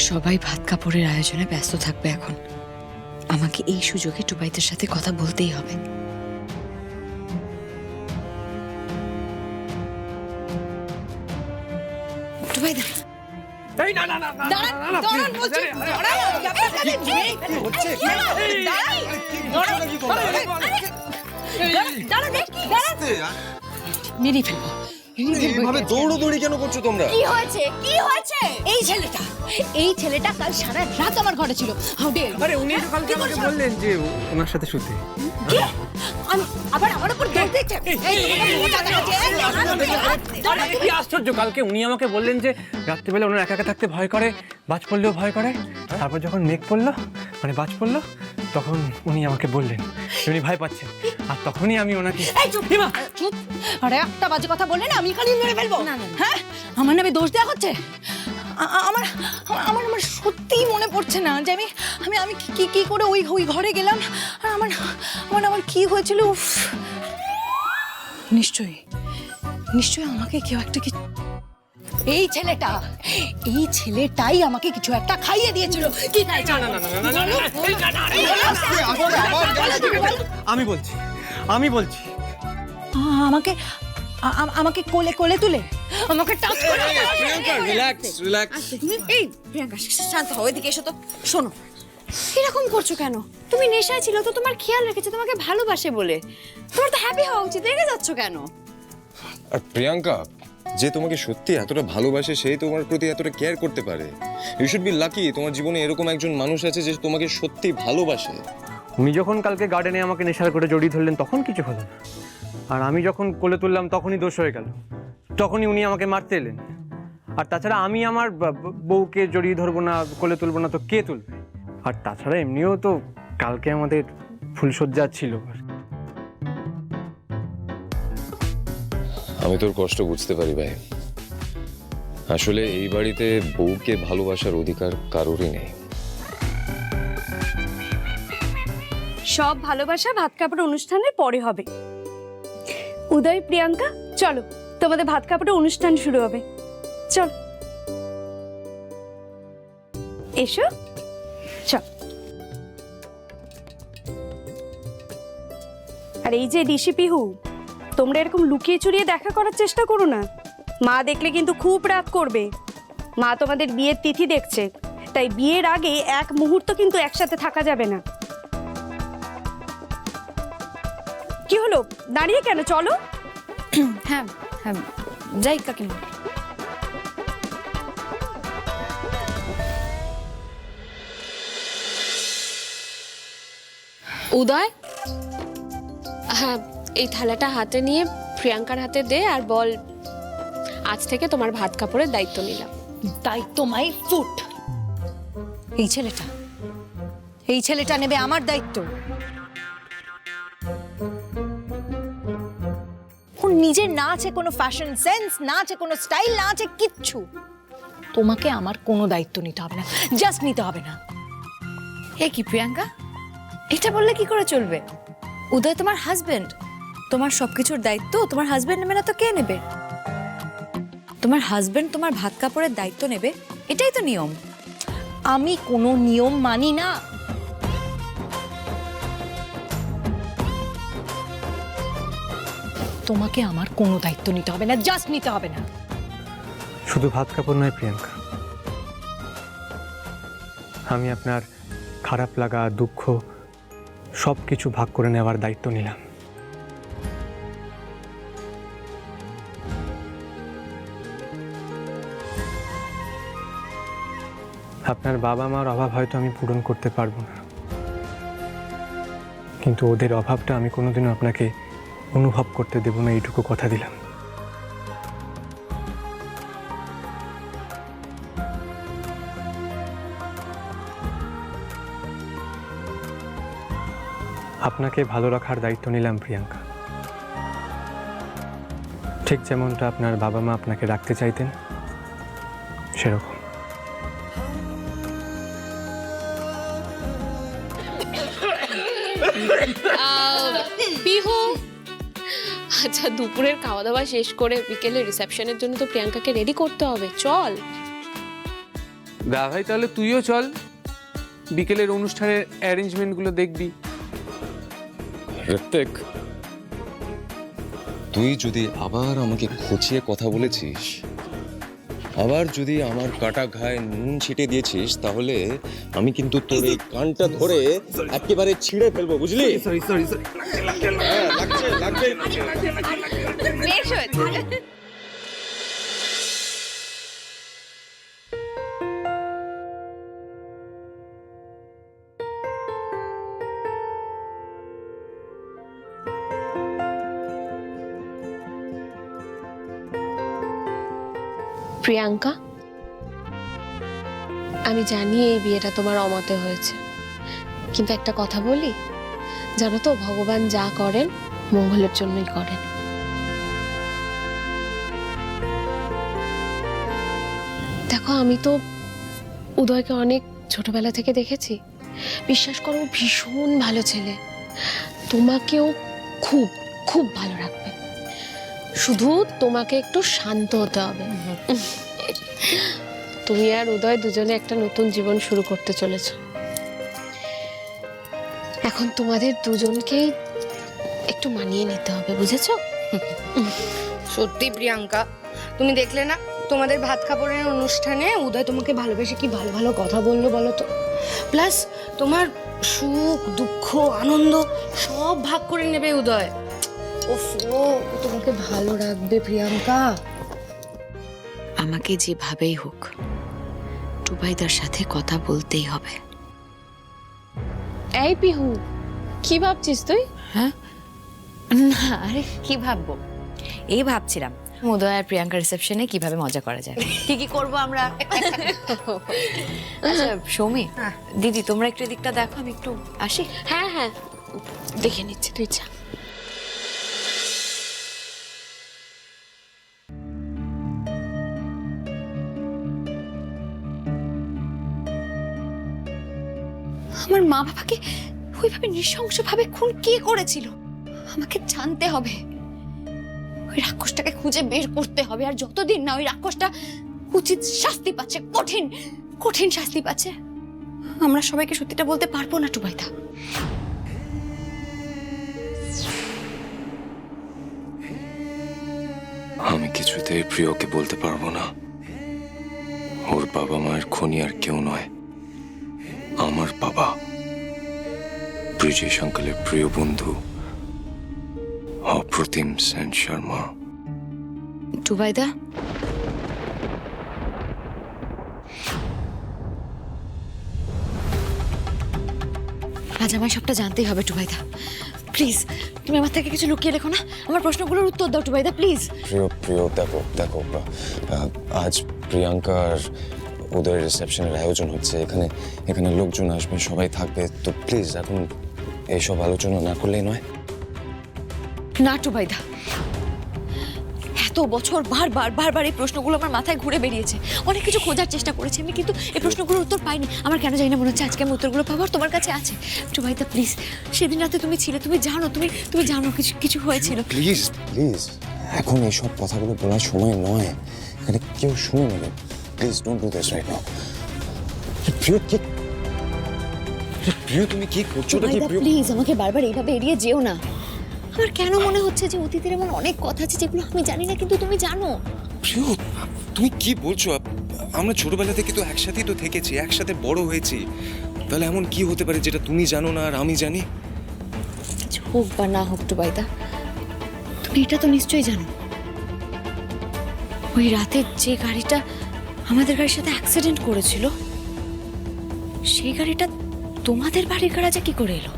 সবাই ভাত কাপড়ের আয়োজনে ব্যস্ত থাকবে এখন। আমাকে এই সুযোগে টুবাইদের সাথে কথা বলতেই হবে। টুবাইদা, এই না না না না দাঁড়ান, দাঁড়ান বলছি, দাঁড়ান, মেরে ফেলবো। এইভাবে দৌড়োদৌড়ি কেন করছো তোমরা? কি হয়েছে? কি হয়েছে? এই ছেলেটা কাল সারা রাত আমার ঘরে ছিল। How dare! আরে উনি তো কালকে আমাকে বললেন যে ওনার সাথে শুতে। কি? আমি আবার আমার উপর দৌড় দিচ্ছে। এই মজা দেখাচ্ছে। কি আশ্চর্য, কালকে উনি আমাকে বললেন যে রাত্রিবেলা ওনার একা একা থাকতে ভয় করে, বাজ পড়লেও ভয় করে। তারপর যখন মেঘ পড়লো, মানে বাজ পড়লো, তখন উনি আমাকে বললেন উনি ভয় পাচ্ছেন। আর তখনই আমি ওনাকে এই চুপ চুপ। আরে একটা বাজে কথা বললে না আমি খালি মেরে ফেলবো। হ্যাঁ, আমার নামে দোষ দেওয়া হচ্ছে। আমার আমার আমার সত্যিই মনে পড়ছে না যে আমি আমি কি কি করে ওই ঘরে গেলাম আর আমার আমার আমার কি হয়েছিল। উফ, নিশ্চয়ই নিশ্চয়ই আমাকে কেউ একটা কি এই ছেলেটাই আমাকে কিছু একটা খাইয়ে দিয়েছিল। কি খাইছে? আমি বলছি আমাকে আমাকে কোলে কোলে তুলে আমাকে টাচ করে। রিল্যাক্স। এই প্রিয়াঙ্কা, শান্ত হও, এদিকে এসো তো। শোনো, এরকম করছো কেন? তুমি নেশায় ছিল তো, তোমার খেয়াল রেখেছে, তোমাকে ভালোবাসে বলে। তোমার তো হ্যাপি হওয়া উচিত, রেগে যাচ্ছ কেন? আর প্রিয়াঙ্কা, যে তোমাকে সত্যি এতটা ভালোবাসে সেই তোমার প্রতি এতটা কেয়ার করতে পারে। ইউ শুড বি লাকি তোমার জীবনে এরকম একজন মানুষ আছে যে তোমাকে সত্যি ভালোবাসে। উনি যখন কালকে গার্ডেনে আমাকে নেশার করে জড়িয়ে ধরলেন তখন কিছু হলো না, আর আমি যখন কোলে তুললাম তখনই দোষ হয়ে গেল। তখনই উনি আমাকে মারতে এলেন। আর তাছাড়া আমি আমার বউকে জড়িয়ে ধরবো না, কোলে তুলবো না তো কে তুলবে? আর তাছাড়া এমনিও তো কালকে আমাদের ফুলসজ্জা ছিল। আমি তোর কষ্ট বুঝতে পারি ভাই। আসলে এই বাড়িতে বউকে ভালোবাসার অধিকার কারোরই নেই। সব ভালোবাসা ভাত কাপড় অনুষ্ঠানের পরে হবে। উদয়, প্রিয়াঙ্কা, চলো, তোমাদের ভাত কাপড়ের অনুষ্ঠান শুরু হবে। চল, এসো, চল। আর এই যে ঋষি পিহু, তোমরা এরকম লুকিয়ে চুরিয়ে দেখা করার চেষ্টা করো না। মা দেখলে কিন্তু খুব রাগ করবে। মা তোমাদের বিয়ের তিথি দেখছে, তাই বিয়ের আগে এক মুহূর্ত কিন্তু একসাথে থাকা যাবে না। কি হলো, দাঁড়িয়ে কেন? চলো। হ্যাঁ হ্যাঁ, যাই কাকিমা। উদয়, হ্যাঁ, এই থালাটা হাতে নিয়ে প্রিয়াঙ্কার হাতে দে আর বল, আজ থেকে তোমার ভাত কাপড়ের দায়িত্ব নিলাম। দায়িত্ব মাই ফুট। এই ছেলেটা নেবে আমার দায়িত্ব। ওর নিজের না আছে কোনো ফ্যাশন সেন্স, না আছে কোনো স্টাইল, না আছে কিচ্ছু। তোমাকে আমার কোনো দায়িত্ব নিতে হবে না, জাস্ট নিতে হবে না। এ কি প্রিয়াঙ্কা, এটা বললে কি করে চলবে? উদয় তোমার হাজবেন্ড, তোমার সবকিছুর দায়িত্ব তোমার হাজবেন্ড নেবে না তো কে নেবে? তোমার হাজবেন্ড তোমার ভাত কাপড়ের দায়িত্ব নেবে, এটাই তো নিয়ম। আমি কোনো নিয়ম মানি না। তোমাকে আমার কোনো দায়িত্ব নিতে হবে না, জাস্ট নিতে হবে না। শুধু ভাত কাপড় নয় প্রিয়াঙ্কা, আমি আপনার খারাপ লাগা, দুঃখ সব কিছু ভাগ করে নেওয়ার দায়িত্ব নিলাম। আপনার বাবা মার অভাব হয়তো আমি পূরণ করতে পারবো না, কিন্তু ওদের অভাবটা আমি কোনোদিনও আপনাকে অনুভব করতে দেব না, এইটুকু কথা দিলাম। আপনাকে ভালো রাখার দায়িত্ব নিলাম প্রিয়াঙ্কা, ঠিক যেমনটা আপনার বাবা মা আপনাকে রাখতে চাইতেন সেরকম। পিহু, আচ্ছা, দুপুরের খাওয়া দাওয়া শেষ করে বিকেলে রিসেপশনের জন্য তো প্রিয়াঙ্কাকে রেডি করতে হবে, চল। দা ভাই তাহলে তুইও চল, বিকেলের অনুষ্ঠানের অ্যারেঞ্জমেন্টগুলো দেখবি। ঋত্বিক, তুই যদি আবার আমাকে খুঁচিয়ে কথা বলেছিস, আবার যদি আমার কাটা ঘায়ে নুন ছিটে দিয়েছিস, তাহলে আমি কিন্তু তোর এই কানটা ধরে একেবারে ছিঁড়ে ফেলবো, বুঝলি? হ্যাঁ, লাগছে। বেশ হয়েছে। প্রিয়াঙ্কা, আমি জানি এই বিয়েটা তোমার অমতে হয়েছে, কিন্তু একটা কথা বলি, জানো তো ভগবান যা করেন মঙ্গলের জন্যই করেন। দেখো, আমি তো উদয়কে অনেক ছোটবেলা থেকে দেখেছি, বিশ্বাস করো ভীষণ ভালো ছেলে, তোমাকেও খুব খুব ভালো রাখবে। শুধু তোমাকে একটু শান্ত হতে হবে। তুমি আর উদয় দুজনে একটা নতুন জীবন শুরু করতে চলেছো। এখন তোমাদের দুজনকেই একটু মানিয়ে নিতে হবে, বুঝেছো? সত্যি প্রিয়াঙ্কা, তুমি দেখলে না তোমাদের ভাত কাপড়ের অনুষ্ঠানে উদয় তোমাকে ভালোবেসে কি ভালো ভালো কথা বললো বলো তো। প্লাস তোমার সুখ দুঃখ আনন্দ সব ভাগ করে নেবে উদয়। ওফো, তোমাকে ভালো রাখবে প্রিয়াঙ্কা। আমাকে যেভাবেই হোক টুবাইদার সাথে কথা বলতেই হবে। এই পিহু, কি ভাবছিস তুই? হ্যাঁ, না আরে কি ভাববো, এই ভাবছিলাম উদয় আর প্রিয়াঙ্কা রিসেপশনে কিভাবে মজা করা যায়, কি কি করবো আমরা। আচ্ছা সৌমি, দিদি তোমরা একটু এদিকটা দেখো, আমি একটু আসি। হ্যাঁ হ্যাঁ, দেখে নিচ্ছি, তুই যা। আমার মা বাবাকে ওইভাবে নৃশংসভাবে খুন কে করেছিল আমাকে জানতে হবে, ওই রাক্ষসটাকে খুঁজে বের করতে হবে। আর যতদিন না ওই রাক্ষসটা উচিত শাস্তি পাচ্ছে, কঠিন কঠিন শাস্তি পাচ্ছে, আমরা সবাইকে সত্যিটা বলতে পারবো না টুবাইদা। আমি কিছুতেই প্রিয়কে বলতে পারবো না। ওর বাবা মায়ের খনি আর কেউ নয়, আমার বাবা, ব্রিজেশ আঙ্কেলের প্রিয় বন্ধু অপ্রতিম সেন শর্মা। টুবাইদা, আজ আমায় সবটা জানতেই হবে টুবাইদা। প্লিজ তুমি আমার থেকে কিছু লুকিয়ে রেখো না, আমার প্রশ্নগুলোর উত্তর দাও টুবাইদা প্লিজ। প্রিয় দেখো আজ প্রিয়াঙ্কার ওদের রিসেপশনের আয়োজন হচ্ছে, এখানে লোকজন আসবে, সবাই থাকবে, তো প্লিজ এখন এইসব আলোচনা না করলেই নয়। না টুবাইদা, এত বছর বারবার এই প্রশ্নগুলো আমার মাথায় ঘুরে বেরিয়েছে, অনেক কিছু খোঁজার চেষ্টা করেছি আমি, কিন্তু এই প্রশ্নগুলোর উত্তর পাইনি। আমার কেন জানি না মনে হচ্ছে আজকে আমি উত্তরগুলো পাবো, আর তোমার কাছে আছে। টুবাইদা প্লিজ, সেদিন রাতে তুমি ছিলে, তুমি জানো, তুমি জানো কিছু হয়েছিল। প্লিজ এখন এইসব কথাগুলো বলার সময় নয়, এখানে কেউ শুনে নেবে। Please don't do this right now. প্রিয় তুমি কি করছো? প্লিজ আমাকে বারবার এইভাবে এড়িয়ে যেও না। আমার কেন মনে হচ্ছে যে অতীতের এমন অনেক কথা আছে যেগুলো আমি জানি না, কিন্তু তুমি জানো। প্রিয় তুমি কি বলছো? আমরা ছোটবেলা থেকে তো একসাথেই তো থেকেছি, একসাথে বড় হয়েছি, তাহলে এমন কি হতে পারে যেটা তুমি জানো না আর আমি জানি? কিছু হোক বা না হোক টুবাইদা, তুমি এটা তো নিশ্চয়ই জানো, ওই রাতে যে গাড়িটা আমাদের গাড়ির সাথে অ্যাক্সিডেন্ট করেছিল, সেই গাড়িটা তোমাদের বাড়ির গাড়াজে কি করে এলো?